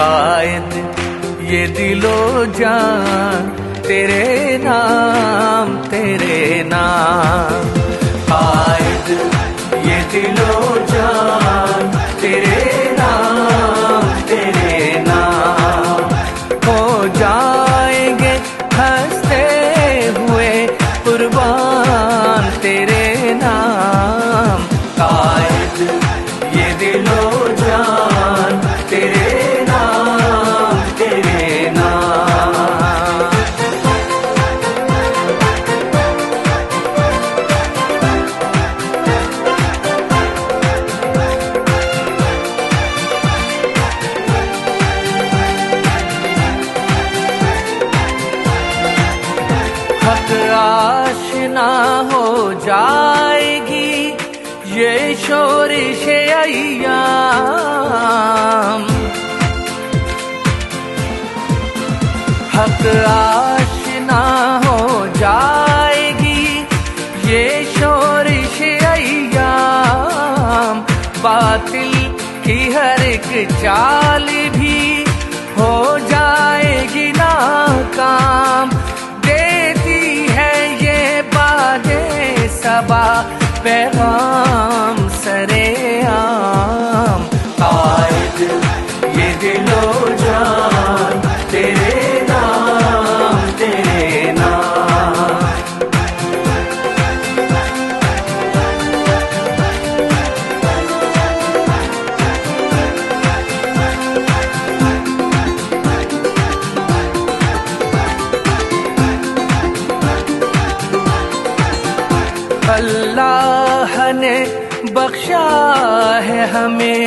कायद ये दिलो जान तेरे नाम कायद ये दिलो जान तेरे नाम हो जाएंगे हंसते हुए कुर्बान तेरे नाम कायद ये दिलो जान तेरे नाम हक आशना हो जाएगी ये शोरिश अय्याम हक आशना हो जाएगी ये शोरिश अय्याम बातिल की हर एक चाल भी हो जाएगी नाकाम देती है ये बादे सबा पैगाम सरेआम कायद ये दिलो जान तेरे नाम अल्लाह ने बख्शा है हमें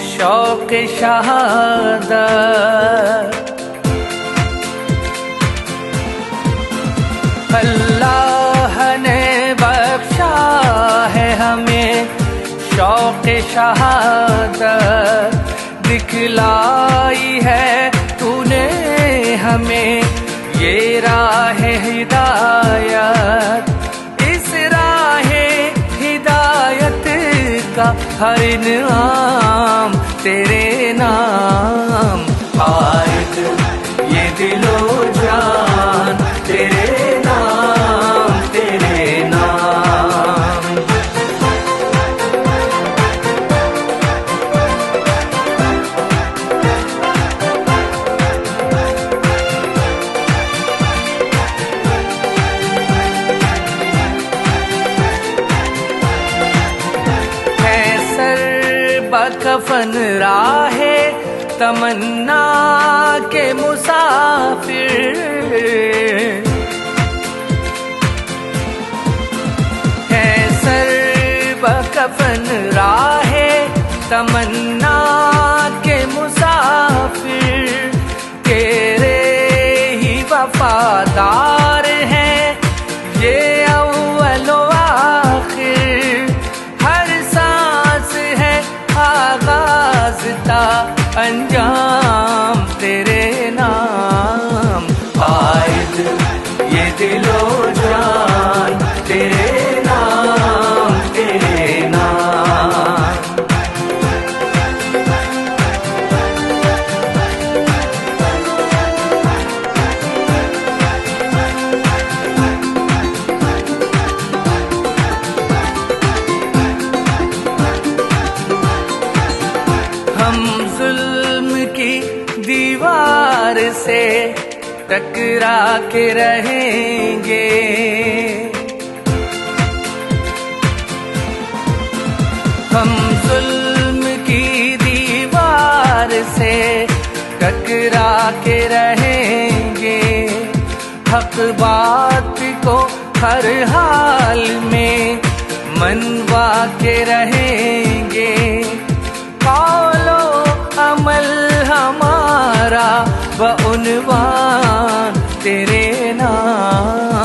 शौक़ शहादत अल्लाह ने बख्शा है हमें शौक़ शहादत दिखलाई है तूने हमें ये राह हिदायत का हर इनाम तेरे नाम कायद ये दिलो जान तेरे नाम कफन राहे तमन्ना के मुसाफिर है सर बकफन राहे तमन्ना के मुसाफिर तेरे ही वफादार हैं ये अव्वलो आखिर हर सांस है आगाज़ ता अंजाम तेरे नाम कायद ये दिलो जान तेरे नाम हम जुल्म की दीवार से टकरा के रहेंगे हम जुल्म की दीवार से टकरा के रहेंगे हक बात को हर हाल में मनवा के रहेंगे कौलो अमल हमारा व उन्वान तेरे नाम